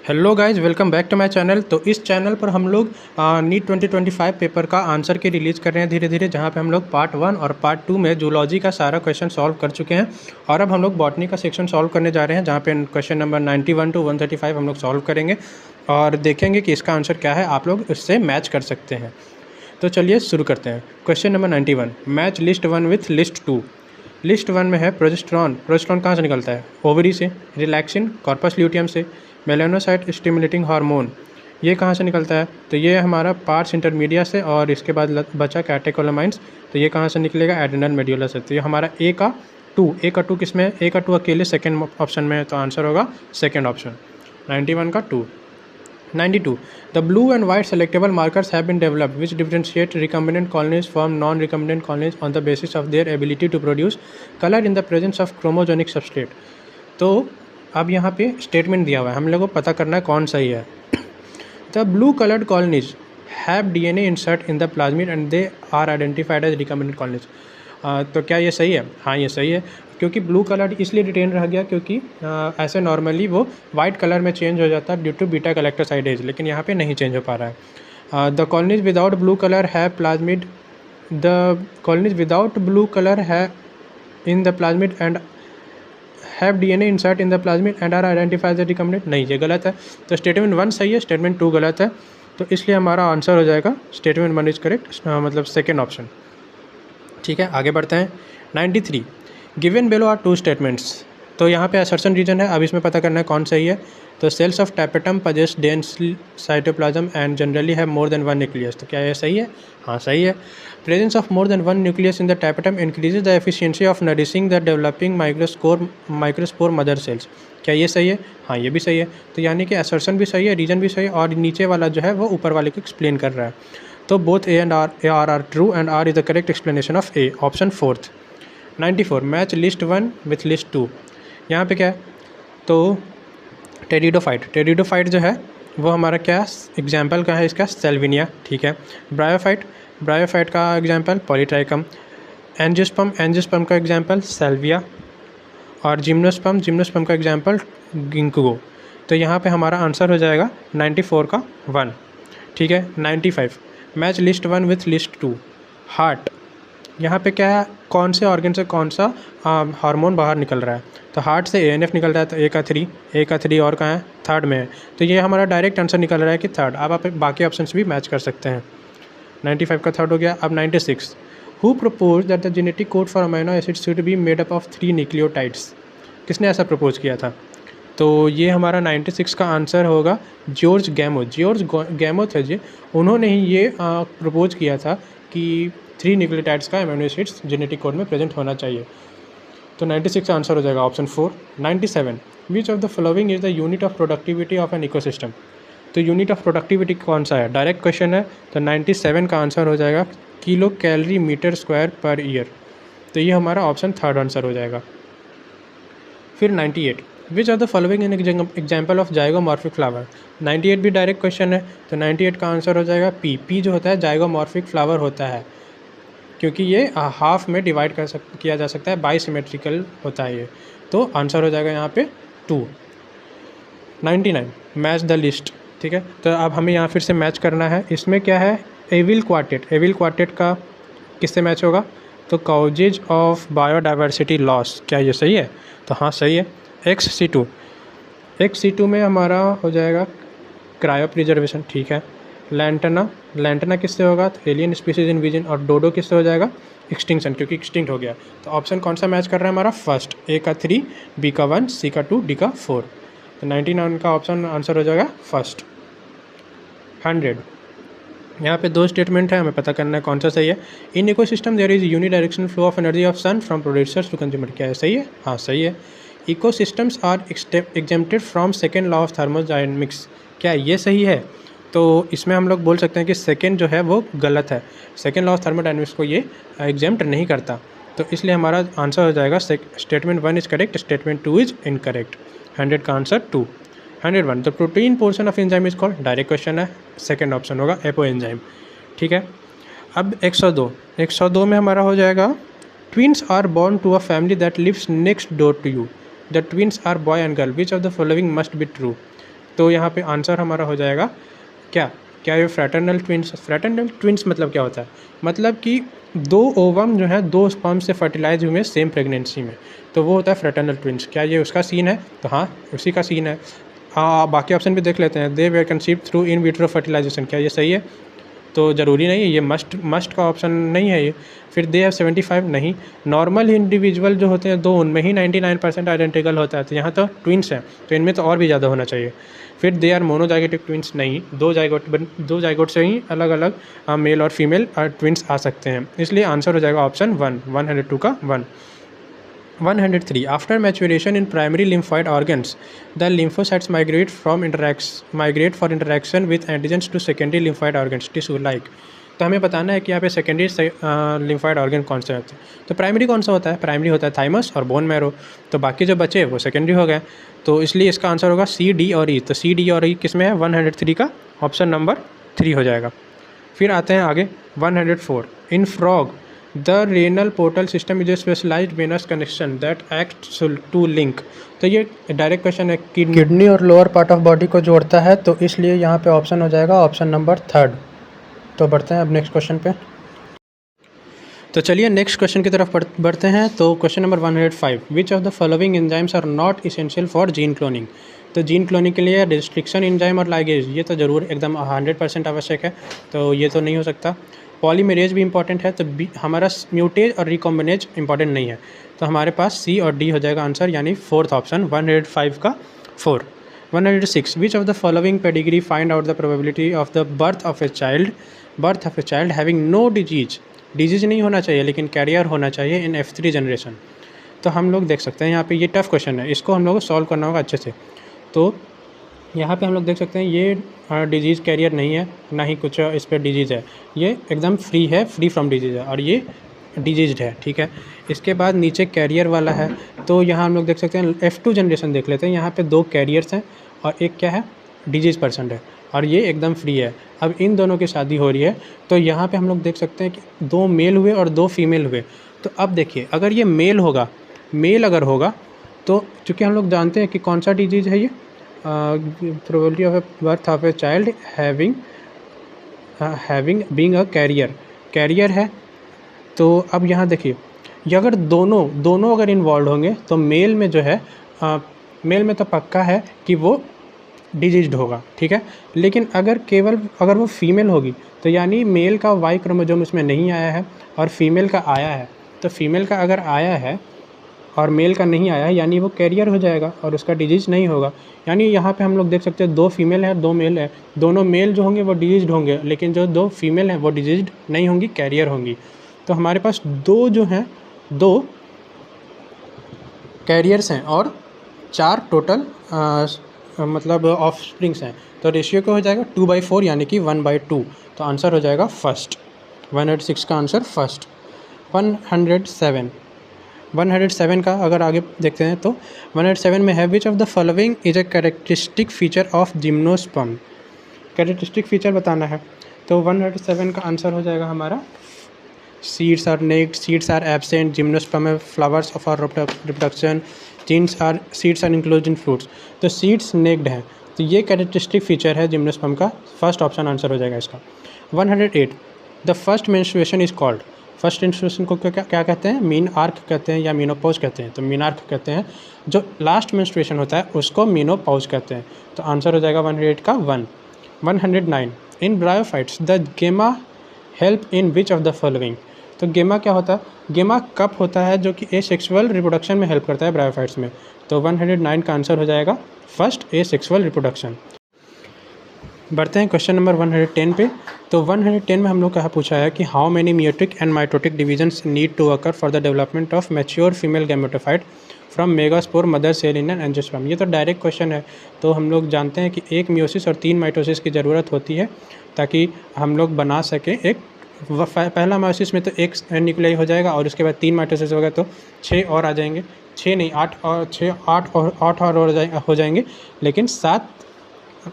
Hello guys, welcome back to my channel. तो इस channel पर हम लोग नीट 2025 पेपर का आंसर की रिलीज़ कर रहे हैं धीरे धीरे, जहां पे हम लोग पार्ट 1 और पार्ट 2 में जूलॉजी का सारा क्वेश्चन सॉल्व कर चुके हैं और अब हम लोग बॉटनी का सेक्शन सॉल्व करने जा रहे हैं, जहां पे क्वेश्चन नंबर 91 to 135 हम लोग सॉल्व करेंगे और देखेंगे कि इसका आंसर क्या है। आप लोग इससे मैच कर सकते हैं। तो चलिए शुरू करते हैं। Question number 91, match list 1 with list 2। List 1 में है प्रोजेस्टेरॉन। प्रोजेस्टेरॉन कहाँ से निकलता है? ओवरी से। रिलैक्सिन कॉर्पस ल्यूटियम से। मेलानोसाइट स्टिमुलेटिंग हार्मोन ये कहाँ से निकलता है? तो ये हमारा पार्स इंटरमीडिया से, और इसके बाद बचा कैटेकोलामाइंस, तो ये कहाँ से निकलेगा? एड्रेनल मेड्यूला से। तो ये हमारा ए का टू किस में है? ए का 2 अकेले सेकेंड ऑप्शन में है, तो आंसर होगा सेकेंड ऑप्शन। 91 का 2। 92. The blue and white selectable markers have been developed which differentiate recombinant colonies from non-recombinant colonies on the basis of their ability to produce color in the presence of chromogenic substrate. तो अब यहाँ पे statement दिया हुआ है, हम लोगों को पता करना है कौन सही है। The blue colored colonies have DNA insert in the plasmid and they are identified as recombinant colonies. तो क्या ये सही है? हाँ, ये सही है, क्योंकि ब्लू कलर इसलिए रिटेन रह गया क्योंकि ऐसे नॉर्मली वो वाइट कलर में चेंज हो जाता है ड्यू टू बीटा गैलेक्टोसाइडेज, लेकिन यहाँ पे नहीं चेंज हो पा रहा है। The colonies without blue colour है plasmid, the colonies without blue colour है in the plasmid and have DNA insert in the plasmid and are identified as recombinant. नहीं, ये गलत है। तो स्टेटमेंट 1 सही है, स्टेटमेंट 2 गलत है, तो इसलिए हमारा आंसर हो जाएगा स्टेटमेंट 1 इज करेक्ट, मतलब सेकेंड ऑप्शन। ठीक है, आगे बढ़ते हैं। 93, गिवन बिलो आर 2 स्टेटमेंट्स। तो यहाँ पे असर्शन रीजन है, अब इसमें पता करना है कौन सही है। तो cells of tapetum possess dense cytoplasm and generally have more than 1 nucleus. तो क्या ये सही है? हाँ, सही है। Presence of more than 1 nucleus in the tapetum increases the efficiency of nourishing the developing microspore mother cells. क्या ये सही है? हाँ, ये भी सही है। तो यानी कि असर्शन भी सही है, रीजन भी सही है, और नीचे वाला जो है वो ऊपर वाले को एक्सप्लेन कर रहा है। तो both A and R true and R is the correct explanation of A, option 4th। 94, match list 1 with list 2। यहाँ पे क्या है? तो टेरिडोफाइट जो है वो हमारा क्या एग्जाम्पल का है? इसका सेल्विनिया। ठीक है। ब्रायोफाइट का एग्जाम्पल पॉलीट्राइकम। एंजियोस्पर्म का एग्जाम्पल सेल्विया, और जिम्नोस्पर्म का एग्जाम्पल गिंकुगो। तो यहाँ पे हमारा आंसर हो जाएगा 94 का 1। ठीक है। 95, match list 1 with list 2। Heart, यहाँ पे क्या है? कौन से ऑर्गन से कौन सा हार्मोन बाहर निकल रहा है? तो हार्ट से ANF निकल रहा है, तो ए का 3 और कहाँ है? थर्ड में है। तो ये हमारा डायरेक्ट आंसर निकल रहा है कि थर्ड। अब आप बाकी ऑप्शंस भी मैच कर सकते हैं। 95 का थर्ड हो गया। अब 96, who propose that the genetic code for amino acid should be made up of 3 nucleotides. किसने ऐसा प्रपोज किया था? तो ये हमारा 96 का आंसर होगा जॉर्ज गैमो थे जी, उन्होंने ही ये प्रपोज किया था कि 3 न्यूक्लियोटाइड्स का अमीनो एसिड्स जेनेटिक कोड में प्रेजेंट होना चाहिए। तो 96 का आंसर हो जाएगा option 4। 97, which of the following is the unit of productivity of an ecosystem. तो यूनिट ऑफ प्रोडक्टिविटी कौन सा है? डायरेक्ट क्वेश्चन है, तो 97 का आंसर हो जाएगा kilo calorie meter square per year. तो ये हमारा ऑप्शन 3rd आंसर हो जाएगा। फिर 98, विच of the following in example of zygomorphic flower. 98 भी डायरेक्ट क्वेश्चन है, तो 98 का आंसर हो जाएगा पी जो होता है जाइगोमॉर्फिक फ्लावर होता है, क्योंकि ये हाफ में डिवाइड किया जा सकता है, बाइसिमेट्रिकल होता है ये। तो आंसर हो जाएगा यहाँ पे 2। 99, मैच द लिस्ट। ठीक है। तो अब हमें यहाँ फिर से मैच करना है। इसमें क्या है? एविल क्वार्टेट का किससे मैच होगा? तो कॉजेज ऑफ बायोडाइवर्सिटी लॉस। क्या ये सही है? तो हाँ, सही है। XC2 में हमारा हो जाएगा क्रायो प्रिजर्वेशन। ठीक है। लैंटना किससे होगा? तो एलियन स्पीसीज इन विजन। और डोडो किससे हो जाएगा? एक्सटिंक्शन, क्योंकि एक्सटिंक्ट हो गया। तो ऑप्शन कौन सा मैच कर रहा है हमारा? फर्स्ट, ए का 3, बी का 1, सी का 2, डी का 4। तो 99 का ऑप्शन आंसर हो जाएगा फर्स्ट। 100, यहाँ पे 2 स्टेटमेंट है, हमें पता करना है कौन सा सही है। In ecosystem there is unidirectional flow of energy of sun from producers to consumer. क्या है? सही है। हाँ, सही है। Ecosystems are exempted from second law of thermodynamics. क्या ये सही है? तो इसमें हम लोग बोल सकते हैं कि सेकेंड जो है वो गलत है। सेकेंड लॉ ऑफ थर्मोडायनेमिक्स को ये एग्जेम्प्ट नहीं करता, तो इसलिए हमारा आंसर हो जाएगा statement 1 is correct, statement 2 is incorrect. 100 का answer 2। 101, the protein portion of enzyme is called. Direct question है, सेकेंड ऑप्शन होगा एपो एंजाइम। ठीक है। अब 102 में हमारा हो जाएगा twins are born to a family that lives next door to you. The twins are boy and girl, which of the following must be true. तो यहाँ पे आंसर हमारा हो जाएगा क्या क्या ये फ्रैटर्नल ट्विंस। फ्रैटर्नल ट्विंस मतलब क्या होता है, मतलब कि दो ओवम जो है दो स्पर्म से फर्टिलाइज हुए सेम प्रेगनेंसी में, तो वो होता है फ्रैटर्नल ट्विंस। क्या ये उसका सीन है, तो हाँ उसी का सीन है। हाँ बाकी ऑप्शन भी देख लेते हैं। They were conceived through in vitro fertilisation, क्या ये सही है, तो ज़रूरी नहीं है, ये मस्ट का ऑप्शन नहीं है ये। फिर दे हैव 75, नहीं। नॉर्मल इंडिविजुअल जो होते हैं दो, उनमें ही 99% आइडेंटिकल होता है, तो यहाँ तो ट्विंस हैं, तो इनमें तो और भी ज़्यादा होना चाहिए। फिर दे आर मोनोजाइगोटिक ट्विंस, नहीं, दो जाइगोट से ही अलग अलग मेल और फीमेल ट्विंस आ सकते हैं, इसलिए आंसर हो जाएगा ऑप्शन 1, 102 का 1। 103. After maturation in primary lymphoid organs, the lymphocytes migrate for interaction with antigens to secondary lymphoid organs tissue like. तो हमें बताना है कि यहाँ पे सेकेंडरी लिम्फॉइड ऑर्गन कौन से होते हैं। तो प्राइमरी कौन सा होता है, प्राइमरी होता है थाइमस और बोन मैरो, तो बाकी जो बचे वो सेकेंडरी हो गए, तो इसलिए इसका आंसर होगा सी, डी और ई। तो सी, डी और ई किस में है, 103 का ऑप्शन नंबर 3 हो जाएगा। फिर आते हैं आगे 104. In frog the renal portal system is a specialised venous connection that acts to link. तो ये डायरेक्ट क्वेश्चन है, किडनी और लोअर पार्ट ऑफ बॉडी को जोड़ता है, तो इसलिए यहाँ पे ऑप्शन हो जाएगा ऑप्शन नंबर 3। तो बढ़ते हैं अब नेक्स्ट क्वेश्चन पे। तो चलिए नेक्स्ट क्वेश्चन की तरफ बढ़ते हैं। तो question number 105. Which of the following enzymes are not essential for gene cloning. तो जीन क्लोनिंग के लिए रिस्ट्रिक्शन एंजाइम और लाइगेज ये तो ज़रूर एकदम 100% आवश्यक है, तो ये तो नहीं हो सकता। पॉलीमरेज भी इंपॉर्टेंट है, तो हमारा म्यूटेज और रिकॉम्बिनेज इंपॉर्टेंट नहीं है, तो हमारे पास सी और डी हो जाएगा आंसर, यानी फोर्थ ऑप्शन 105 का 4। 106. Which of the following pedigree find out the probability of the birth of a child having no disease नहीं होना चाहिए लेकिन कैरियर होना चाहिए इन F3 जनरेशन। तो हम लोग देख सकते हैं यहाँ पे ये टफ क्वेश्चन है, इसको हम लोग को सॉल्व करना होगा अच्छे से। तो यहाँ पे हम लोग देख सकते हैं ये डिजीज़ कैरियर नहीं है, ना ही कुछ इस पर डिजीज़ है, ये एकदम फ्री है, फ्री फ्रॉम डिजीज़ है, और ये डिजीज़ड है, ठीक है। इसके बाद नीचे कैरियर वाला है, तो यहाँ हम लोग देख सकते हैं F2 जनरेशन देख लेते हैं। यहाँ पे 2 कैरियर्स हैं और एक क्या है, डिजीज़ पर्सन है, और ये एकदम फ्री है। अब इन दोनों की शादी हो रही है, तो यहाँ पे हम लोग देख सकते हैं कि 2 मेल हुए और 2 फीमेल हुए। तो अब देखिए अगर ये मेल अगर होगा, तो चूँकि हम लोग जानते हैं कि कौन सा डिजीज़ है ये, probability of birth of a child having being a carrier है। तो अब यहाँ देखिए, ये अगर दोनों अगर इन्वॉल्व होंगे, तो मेल में जो है मेल में तो पक्का है कि वो डिजीज्ड होगा, ठीक है। लेकिन अगर वो फीमेल होगी, तो यानी मेल का वाई क्रोमोसोम इसमें नहीं आया है और फीमेल का आया है, तो फीमेल का अगर आया है और मेल का नहीं आया है, यानी वो कैरियर हो जाएगा और उसका डिजीज़ नहीं होगा। यानी यहाँ पे हम लोग देख सकते हैं 2 फीमेल है 2 मेल है, दोनों मेल जो होंगे वो डिजीज्ड होंगे, लेकिन जो 2 फीमेल हैं वो डिजीज्ड नहीं होंगी, कैरियर होंगी। तो हमारे पास 2 कैरियर्स हैं और 4 टोटल मतलब ऑफ स्प्रिंग्स हैं, तो रेशियो क्या हो जाएगा 2/4, यानी कि 1/2। तो आंसर हो जाएगा फर्स्ट, 106 का आंसर फर्स्ट। 107 का अगर आगे देखते हैं, तो 107 में है which of the following is a characteristic feature of gymnosperm. Characteristic feature बताना है, तो 107 का आंसर हो जाएगा हमारा seeds are naked, seeds are absent, gymnosperm में flowers for reproduction, seeds are include in fruits. तो सीड्स नेक्ड हैं, तो ये कैरेक्टरिस्टिक फीचर है जिम्नोस्पर्म का, फर्स्ट ऑप्शन आंसर हो जाएगा इसका। 108. The first menstruation is called. First menstruation को क्या कहते हैं, मीन आर्क कहते हैं या मीनोपॉज कहते हैं। तो मीन आर्क कहते हैं, जो लास्ट मेंस्ट्रुएशन होता है उसको मीनोपॉज कहते हैं। तो आंसर हो जाएगा 108 का 1। 109. इन ब्रायोफाइट्स द गेमा help in which of the following. तो गेमा क्या होता है, गेमा कप होता है जो कि एसेक्सुअल रिप्रोडक्शन में हेल्प करता है ब्रायोफाइट्स में। तो 109 का आंसर हो जाएगा फर्स्ट, एसेक्सुअल रिप्रोडक्शन। बढ़ते हैं क्वेश्चन नंबर 110 पे। तो 110 में हम लोग कहा पूछा है कि how many meiotic and mitotic divisions need to occur for the development of mature female gametophyte from megaspore mother cell in an angiosperm. ये तो डायरेक्ट क्वेश्चन है, तो हम लोग जानते हैं कि 1 मियोसिस और 3 माइटोसिस की ज़रूरत होती है ताकि हम लोग बना सकें एक पहला मायोसिस में तो 1 न्यूक्लियाई हो जाएगा और उसके बाद 3 माइटोसिस होगा तो 6 और आ जाएंगे, 6 नहीं 8 और हो जाएंगे, लेकिन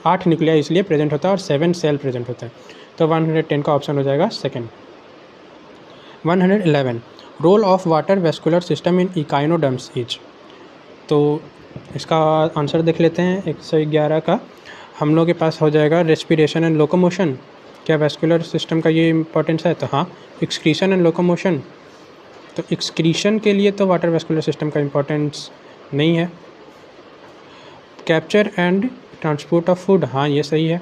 8 न्यूक्लियाई इसलिए प्रेजेंट होता है और 7 सेल प्रेजेंट होता है। तो 110 का ऑप्शन हो जाएगा second. 111 role of water vascular system in echinoderms is. तो इसका आंसर देख लेते हैं 111 का। हम लोग के पास हो जाएगा रेस्पिरेशन एंड लोकोमोशन। क्या वैस्कुलर सिस्टम का ये इंपॉर्टेंस है? तो हाँ। एक्सक्रीशन एंड लोकोमोशन, तो एक्सक्रीशन के लिए तो वाटर वैस्कुलर सिस्टम का इंपॉर्टेंस नहीं है। Capture and transport of food, हाँ ये सही है।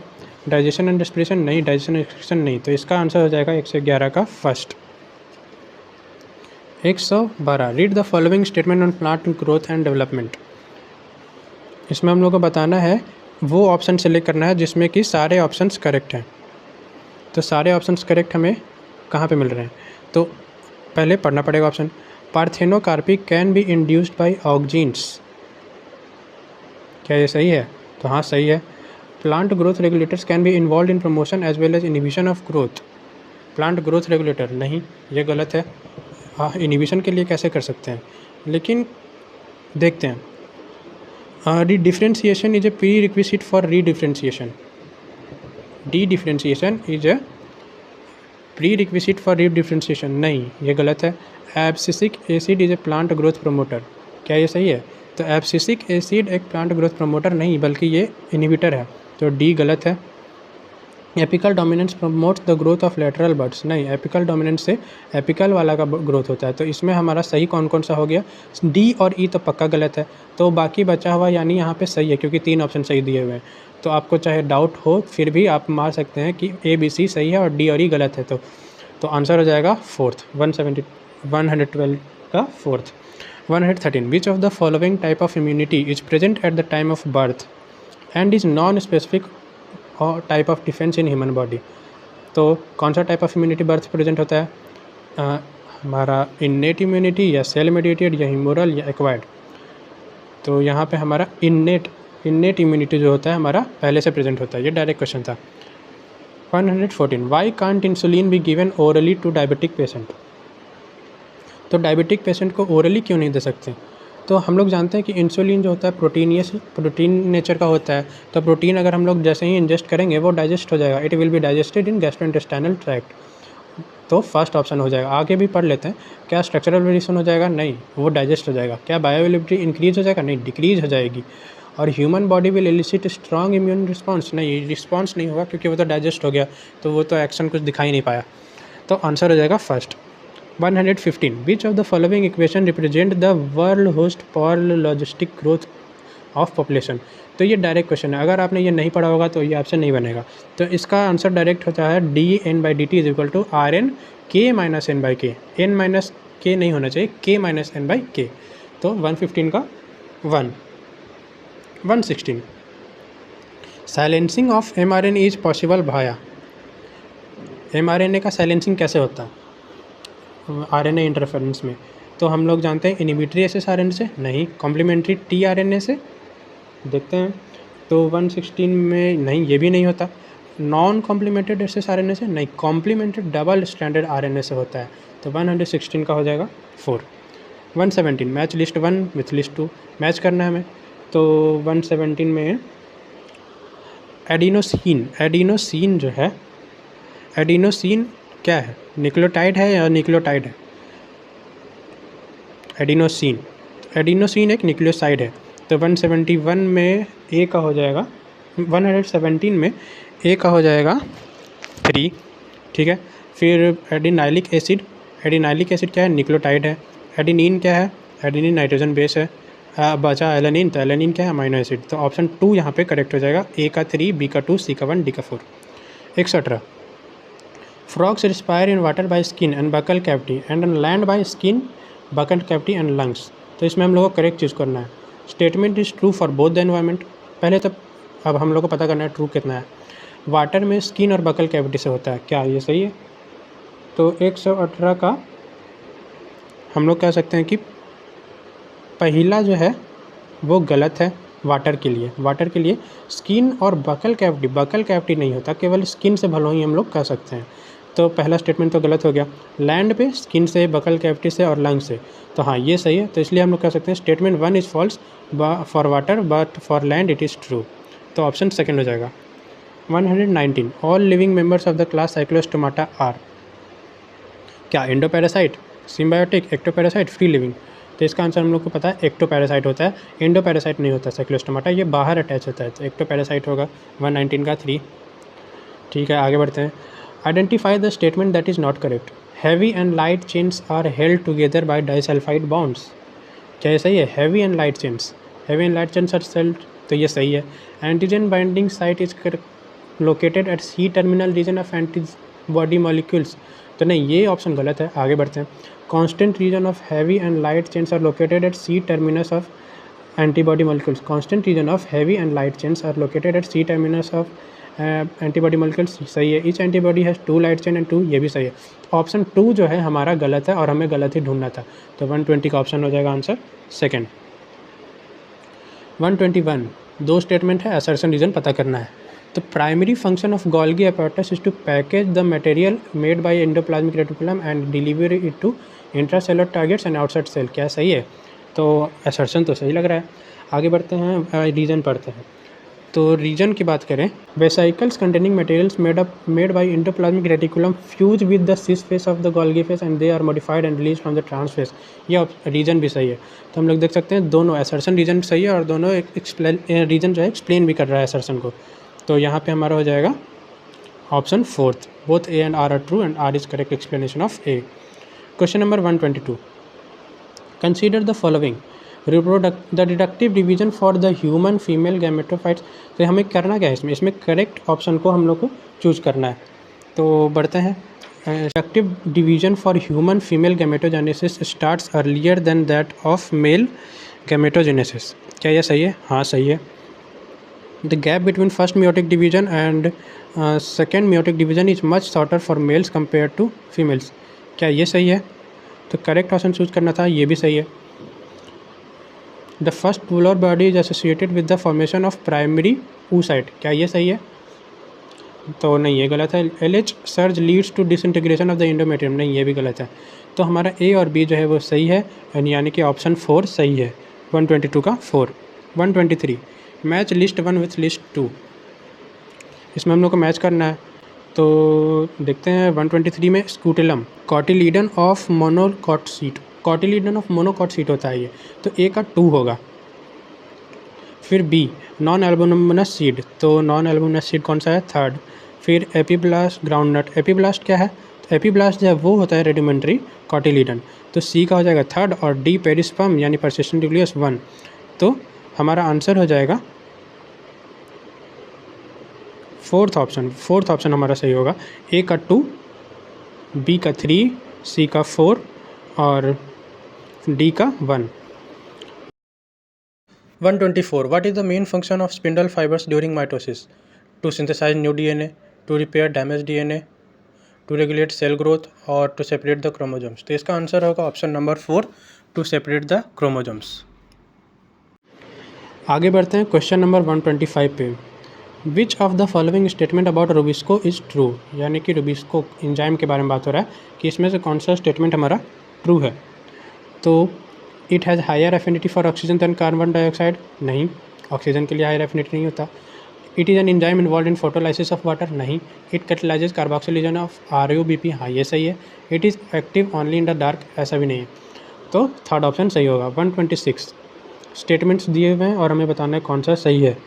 डाइजेशन एंड रेस्पिरेशन नहीं, डाइजेशन एंड एक्सक्रीशन नहीं, तो इसका आंसर हो जाएगा 111 का first. 112, read the following statement on plant growth and development. इसमें हम लोग को बताना है, वो ऑप्शन सेलेक्ट करना है जिसमें कि सारे ऑप्शंस करेक्ट हैं। तो सारे ऑप्शंस करेक्ट हमें कहाँ पे मिल रहे हैं? तो पहले पढ़ना पड़ेगा option. Parthenocarpy can be induced by auxins, क्या ये सही है? तो हाँ सही है। Plant growth regulators can be involve in promotion as well as inhibition of growth, plant growth regulator नहीं, ये गलत है। हाँ, इनिबिशन के लिए कैसे कर सकते हैं, लेकिन देखते हैं। Differentiation is a pre requisite for रीडिफरेंशिएशन, differentiation is a pre requisite for रीडिफरेंशिएशन नहीं, ये गलत है। Abscisic acid is a plant growth promoter, क्या ये सही है? तो एब्सिसिक एसिड एक प्लांट ग्रोथ प्रमोटर नहीं, बल्कि ये इनिबिटर है, तो डी गलत है। Apical dominance promotes the growth of lateral buds, नहीं, एपिकल डोमिनेंस से एपिकल वाला का ग्रोथ होता है। तो इसमें हमारा सही कौन कौन सा हो गया? डी और ई तो पक्का गलत है, तो बाकी बचा हुआ यानी यहाँ पे सही है, क्योंकि 3 ऑप्शन सही दिए हुए हैं। तो आपको चाहे डाउट हो फिर भी आप मार सकते हैं कि ए बी सी सही है और डी और ई गलत है। तो आंसर हो जाएगा फोर्थ, 112 का fourth. 113, which of the following type of immunity is present at the time of birth and is non specific और type of defence in human body. तो कौन सा type of immunity birth present होता है? हमारा innate immunity या cell mediated या humoral या एक्वायर्ड। तो यहाँ पे हमारा इन्नेट इम्यूनिटी जो होता है हमारा पहले से प्रेजेंट होता है, ये डायरेक्ट क्वेश्चन था। 114, why can't insulin be given orally to diabetic patient. तो डायबिटिक पेशेंट को ओरली क्यों नहीं दे सकते? तो हम लोग जानते हैं कि इंसुलिन जो होता है प्रोटीन नेचर का होता है, तो प्रोटीन अगर हम लोग जैसे ही इंजेस्ट करेंगे वो डाइजेस्ट हो जाएगा, it will be digested in gastrointestinal tract. तो फर्स्ट ऑप्शन हो जाएगा। आगे भी पढ़ लेते हैं। क्या स्ट्रक्चरल वेरिएशन हो जाएगा? नहीं, वो डाइजेस्ट हो जाएगा। क्या बायोअवेलेबिलिटी इंक्रीज हो जाएगा? नहीं, डिक्रीज हो जाएगी। और human body will elicit strong immune response, नहीं, रिस्पॉन्स नहीं होगा क्योंकि वो तो डाइजेस्ट हो गया, तो वो तो एक्शन कुछ दिखाई नहीं पाया। तो आंसर हो जाएगा first. 115, which of the following equation represent the world host for logistic growth of population. तो ये डायरेक्ट क्वेश्चन है, अगर आपने ये नहीं पढ़ा होगा तो ये ऑप्शन नहीं बनेगा। तो इसका आंसर डायरेक्ट होता है dN/dt is equal to RN K minus N/K। N minus K नहीं होना चाहिए, K माइनस N/K। तो 115 का 1। 116, silencing of mRNA is possible Bhaya. mRNA का साइलेंसिंग कैसे होता है RNA इंटरफेरेंस में? तो हम लोग जानते हैं इनिबिटरी SSRNA से, नहीं, कॉम्प्लीमेंट्री tRNA से। देखते हैं, तो 116 में नहीं, ये भी नहीं होता। नॉन कॉम्प्लीमेंटेड SSRNA से, नहीं, कॉम्प्लीमेंटेड डबल स्टैंडर्ड RNA से होता है। तो 116 का हो जाएगा 4। 117, match list 1 with list 2, match करना है हमें। तो 117 में एडिनोसिन जो है, एडिनोसिन क्या है? न्यूक्लियोटाइड है या न्यूक्लियोटाइड है? एडिनोसिन एक न्यूक्लियोसाइड है। तो 171 में ए का हो जाएगा, 117 में ए का हो जाएगा 3, ठीक है। फिर एडिनाइलिक एसिड क्या है? न्यूक्लियोटाइड है। एडिनिन क्या है? एडिनिन नाइट्रोजन बेस है। बचा एलेनिन, तो एलेनिन क्या है? Amino acid. तो ऑप्शन 2 यहाँ पे करेक्ट हो जाएगा। ए का 3, बी का 2, सी का 1, डी का 4। 118, frogs respire in water by skin and buccal cavity and on land by skin, buccal cavity and lungs. तो इसमें हम लोग को करेक्ट चूज़ करना है। Statement is true for both the environment. पहले तो अब हम लोग को पता करना है ट्रू कितना है। वाटर में स्किन और बकल कैविटी से होता है, क्या ये सही है? तो 118 का हम लोग कह सकते हैं कि पहला जो है वो गलत है। वाटर के लिए स्किन और बकल कैविटी नहीं होता, केवल स्किन से भलो ही हम लोग कह सकते हैं। तो पहला स्टेटमेंट तो गलत हो गया। लैंड पे स्किन से, बकल कैविटी से और लंग से, तो हाँ ये सही है। तो इसलिए हम लोग कह सकते हैं statement 1 is false for water but for land it is true. तो ऑप्शन सेकंड हो जाएगा। 119, all living members of the class Cyclostomata are, क्या? Endoparasite, symbiotic, ectoparasite, free living. तो इसका आंसर हम लोग को पता है एक्टो पैरासाइट होता है, एंडो पैरासाइट नहीं होता साइक्लोस्टोमाटा, ये बाहर अटैच होता है। तो एक्टो पैरासाइट होगा 119 का 3। ठीक है, आगे बढ़ते हैं। Identify the statement that is not correct. Heavy and light chains are held together by disulphide bonds. क्या ये सही है? Heavy and light chains, heavy and light chains are sealed, तो ये सही है। Antigen binding site is located at C terminal region of antibody molecules, तो नहीं, ये ऑप्शन गलत है। आगे बढ़ते हैं। Constant region of heavy and light chains are located at C terminus of antibody molecules. Constant region of heavy and light chains are located at C terminus of antibody molecules, सही है। Each antibody has 2 light chain and 2, ये भी सही है। Option 2 जो है हमारा गलत है और हमें गलत ही ढूंढना था, तो 120 का ऑप्शन हो जाएगा आंसर सेकेंड। 121, 2 स्टेटमेंट है, असर्शन रीजन पता करना है। तो primary function of Golgi apparatus is to package the material made by endoplasmic reticulum and deliver it to intracellular targets and outside cell, क्या सही है? तो असर्शन तो सही लग रहा है। आगे बढ़ते हैं, रीजन पढ़ते हैं। तो रीजन की बात करें, vesicles containing materials made by endoplasmic reticulum fuse with the cis face of the Golgi face and they are modified and release from the trans face, ये रीजन भी सही है। तो हम लोग देख सकते हैं दोनों असर्शन रीजन सही है और दोनों रीजन जो है एक्सप्लेन भी कर रहा है असर्शन को। तो यहाँ पे हमारा हो जाएगा option 4th, both A and R true and R is correct explanation of A. Question number 122, consider the following the deductive division for the human female gametophytes. तो हमें करना क्या है इसमें करेक्ट ऑप्शन को हम लोग को चूज करना है। तो बढ़ते हैं। Deductive division for human female gametogenesis starts earlier than that of male gametogenesis, क्या यह सही है? हाँ, सही है। The gap between first meiotic division and second meiotic division is much shorter for males compare to females, क्या ये सही है? तो करेक्ट ऑप्शन चूज करना था, ये भी सही है। The first polar body is associated with the formation of primary oocyte, क्या ये सही है? तो नहीं, ये गलत है। LH surge leads to disintegration of the endometrium, नहीं, ये भी गलत है। तो हमारा ए और बी जो है वो सही है, यानी कि ऑप्शन 4 सही है। 122 का 4। 123, मैच लिस्ट 1 विथ लिस्ट 2, इसमें हम लोग को मैच करना है। तो देखते हैं 123 में scutellum cotyledon of monocot seat, cotyledon of monocot seat होता है ये, तो ए का 2 होगा। फिर बी नॉन एल्बुमिनस सीड, तो नॉन एल्बुमिनस सीड कौन सा है? 3rd। फिर एपीब्लास्ट ग्राउंडनट, एपीब्लास्ट क्या है? तो एपीब्लास्ट जो है वो होता है रेडिमेंट्री कॉटिलीडन, तो सी का हो जाएगा 3rd और डी पेरिस्पर्म यानी परसिस्टेंट न्यूक्लियस 1। तो हमारा आंसर हो जाएगा 4th ऑप्शन, 4th ऑप्शन हमारा सही होगा। ए का 2, बी का 3, सी का 4 और डी का 1। 124, what is the main function of spindle fibres during mitosis? To synthesise new DNA, to repair damage DNA, to regulate cell growth और टू सेपरेट द क्रोमोजोम्स। तो इसका आंसर होगा option number 4, to separate the chromosomes. आगे बढ़ते हैं question number 125 पे। Which of the following statement about rubisco is true, यानी कि रुबिस्को इंजाइम के बारे में बात हो रहा है कि इसमें से कौन सा स्टेटमेंट हमारा ट्रू है? तो it has higher affinity for oxygen than carbon dioxide, नहीं, ऑक्सीजन के लिए हायर एफिनिटी नहीं होता। It is an enzyme involve in photolysis of water, नहीं। It catalyses carboxylation of RUBP, हाँ ये सही है। It is active only in the dark, ऐसा भी नहीं है। तो 3rd ऑप्शन सही होगा। 126 स्टेटमेंट्स दिए हुए हैं और हमें बताना है कौन सा सही है।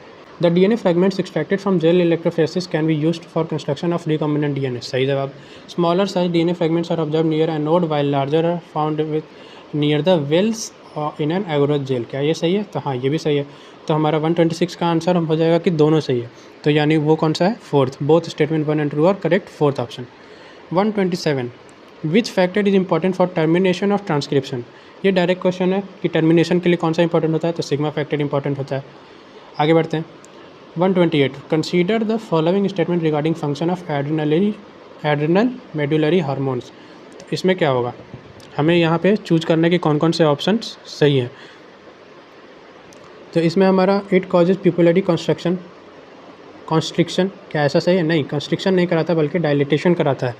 The DNA fragments extracted from gel electrophoresis can be used for construction of recombinant DNA, सही जवाब। Smaller size DNA fragments are observe near anode while larger are found with near the wells in an agarose gel, क्या ये सही है? तो हाँ, ये भी सही है। तो हमारा 126 का आंसर हो जाएगा कि दोनों सही है, तो यानी वो कौन सा है? 4th, both statement 1 and 2 are correct, 4th option. 127, which factor is important for termination of transcription, ये डायरेक्ट क्वेश्चन है कि टर्मिनेशन के लिए कौन सा इंपॉर्टेंट होता है? तो सिग्मा फैक्टर इंपॉर्टेंट होता है। आगे बढ़ते हैं। 128, consider the following statement regarding function of adrenal medullary hormones. तो इसमें क्या होगा? हमें यहाँ पे चूज करने के कौन कौन से ऑप्शंस सही हैं। तो इसमें हमारा इट कॉजेज पिपुलरी कॉन्स्ट्रिक्शन, क्या ऐसा सही है? नहीं, कंस्ट्रिक्शन नहीं कराता बल्कि डायलिटेशन कराता है,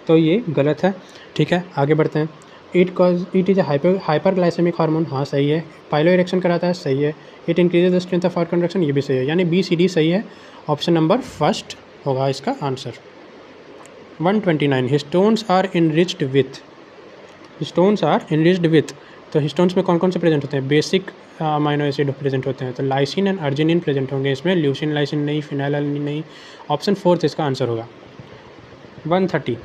तो ये गलत है। ठीक है, आगे बढ़ते हैं। It is a hyperglycaemic hormone, हाँ सही है। पाइलो इरेक्शन कराता है, सही है। It increases the strength of heart conduction, ये भी सही है, यानी BCD सही है। ऑप्शन नंबर 1 होगा इसका answer. 129, histones are enriched with तो हिस्टोन्स में कौन कौन से प्रेजेंट होते हैं? बेसिक अमाइनो एसिड प्रेजेंट होते हैं, तो लाइसिन एंड अर्जिनिन प्रेजेंट होंगे इसमें, ल्यूसिन लाइसिन नहीं, फिनाइललाइन नहीं। ऑप्शन 4 इसका आंसर होगा। 130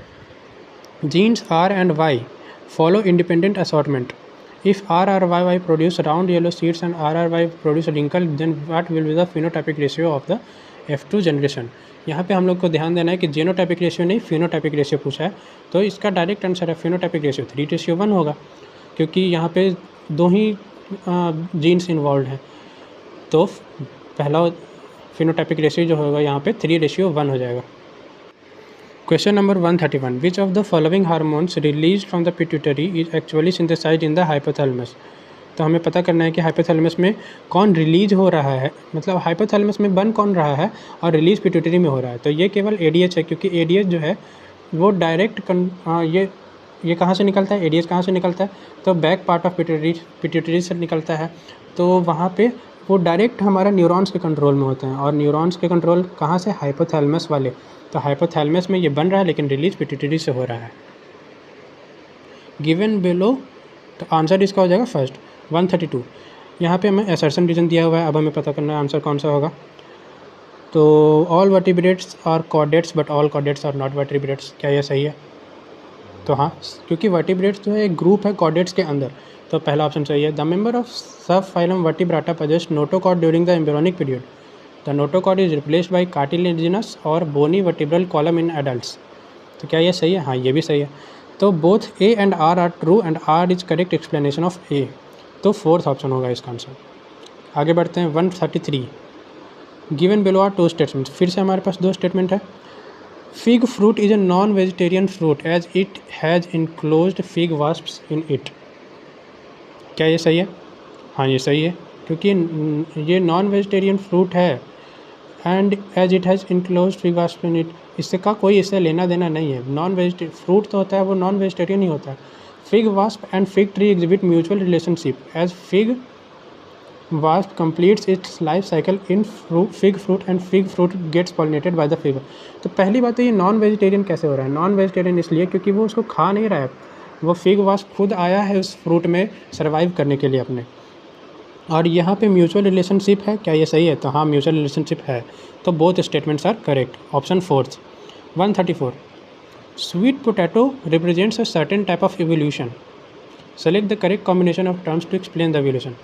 genes R and Y follow independent assortment. If RRYY produce round yellow seeds and RRY produce wrinkle, then what will be the phenotypic ratio of the F2 generation? यहाँ पे हम लोग को ध्यान देना है कि जीनोटाइपिक रेशियो नहीं, फिनोटाइपिक रेशियो पूछा है, तो इसका डायरेक्ट आंसर है फिनोटाइपिक रेशियो 3:1 होगा, क्योंकि यहाँ पे 2 ही जीन्स इन्वॉल्व हैं। तो पहला फिनोटाइपिक रेशियो जो होगा यहाँ पे 3:1 हो जाएगा। Question number 131. Which of the following hormones released from the pituitary is actually synthesized in the hypothalamus? तो हमें पता करना है कि हाइपोथैलेमस में कौन रिलीज हो रहा है, मतलब हाइपोथैलेमस में बन कौन रहा है और रिलीज पिट्यूटरी में हो रहा है। तो ये केवल ADH है, क्योंकि ADH जो है वो डायरेक्ट ये कहाँ से निकलता है, ADH कहाँ से निकलता है, तो बैक पार्ट ऑफ पिट्यूटरी से निकलता है। तो वहाँ पे वो डायरेक्ट हमारा न्यूरॉन्स के कंट्रोल में होते हैं, और न्यूरॉन्स के कंट्रोल कहाँ से, हाइपोथैलेमस वाले। तो हाइपोथैलेमस में ये बन रहा है, लेकिन रिलीज पिट्यूटरी से हो रहा है। गिवन बिलो, तो आंसर इसका हो जाएगा फर्स्ट। 132 यहाँ पे हमें असर्शन रीजन दिया हुआ है, अब हमें पता करना है आंसर कौन सा होगा। तो all vertebrates are chordates but all chordates are not vertebrates, क्या ये सही है? तो हाँ, क्योंकि वर्टिब्रेट्स जो है एक ग्रुप है कॉर्डेट्स के अंदर, तो पहला ऑप्शन सही है। The member of sub phylum Vertebrata possess notochord during the embryonic period. The notochord is replaced by cartilaginous और bony vertebral column in adults. तो क्या ये सही है? हाँ, ये भी सही है। तो both A and R true and R is correct explanation of A. तो 4th ऑप्शन होगा इसका आंसर। आगे बढ़ते हैं। 133 गिवन बिलो आर 2 स्टेटमेंट्स। फिर से हमारे पास 2 स्टेटमेंट है। Fig fruit is a non vegetarian fruit as it has enclosed fig wasps in it. क्या ये सही है? हाँ, ये सही है, क्योंकि ये नॉन वेजिटेरियन फ्रूट है and as it has enclosed fig wasp in it. इसका कोई इससे लेना देना नहीं है। नॉन वेजिटेरियन फ्रूट तो होता है, वो नॉन वेजिटेरियन ही होता है। Fig wasp and fig tree exhibit mutual relationship as fig wasp completes its life cycle in fig fruit and fig fruit gets pollinated by the fig. तो पहली बात तो ये नॉन वेजिटेरियन कैसे हो रहा है? नॉन वेजिटेरियन इसलिए क्योंकि वो उसको खा नहीं रहा है, वो फिग वास्प खुद आया है उस फ्रूट में सर्वाइव करने के लिए अपने। और यहाँ पे म्यूचुअल रिलेशनशिप है, क्या ये सही है? तो हाँ, म्यूचुअल रिलेशनशिप है। तो both statements are correct. Option 4th। 134 sweet potato represents a certain type of evolution. Select the correct combination of terms to explain the evolution.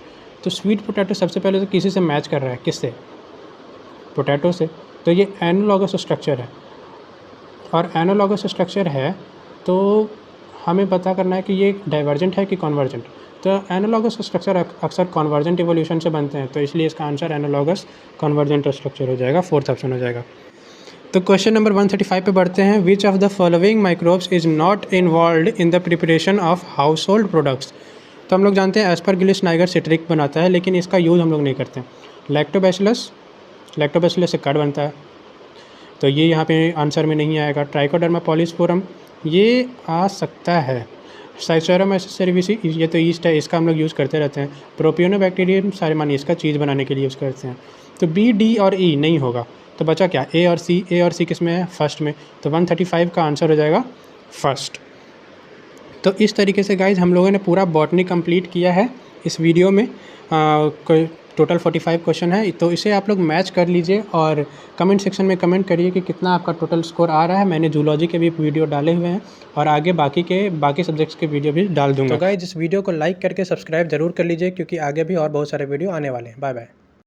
तो स्वीट पोटैटो सबसे पहले तो किसी से मैच कर रहा है, किससे? पोटैटो से। तो ये एनालॉगस स्ट्रक्चर है, और एनालॉगस स्ट्रक्चर है तो हमें पता करना है कि ये डाइवर्जेंट है कि कॉन्वर्जेंट। तो एनालॉगस स्ट्रक्चर अक्सर कॉन्वर्जेंट इवोल्यूशन से बनते हैं, तो इसलिए इसका आंसर एनालॉगस कॉन्वर्जेंट स्ट्रक्चर हो जाएगा। 4th ऑप्शन हो जाएगा। तो क्वेश्चन नंबर 135 पे बढ़ते हैं। विच of the following microbes is not involve in the preparation of house hold products. तो हम लोग जानते हैं एस्परगिलिस नाइगर सिट्रिक बनाता है, लेकिन इसका यूज़ हम लोग नहीं करते हैं। लैक्टोबैसिलस से कर्ड बनता है, तो ये यहाँ पे आंसर में नहीं आएगा। ट्राइकोडर्मा पॉलीस्पोरम ये आ सकता है। साइचोरम सेरेविसी ये तो ईस्ट है, इसका हम लोग यूज़ करते रहते हैं। प्रोपियोनोबैक्टीरियम सारेमानी इसका चीज़ बनाने के लिए यूज़ करते हैं। तो बी, डी और ई नहीं होगा, तो बचा क्या? ए और सी। ए और सी किस में है? फर्स्ट में। तो 135 का आंसर हो जाएगा फर्स्ट। तो इस तरीके से गाइज हम लोगों ने पूरा बॉटनी कंप्लीट किया है इस वीडियो में। टोटल 45 क्वेश्चन है, तो इसे आप लोग मैच कर लीजिए और कमेंट सेक्शन में कमेंट करिए कि कितना आपका टोटल स्कोर आ रहा है। मैंने जूलॉजी के भी वीडियो डाले हुए हैं और आगे बाकी सब्जेक्ट्स के वीडियो भी डाल दूंगा। तो गाइज इस वीडियो को लाइक करके सब्सक्राइब जरूर कर लीजिए, क्योंकि आगे भी और बहुत सारे वीडियो आने वाले हैं। Bye bye.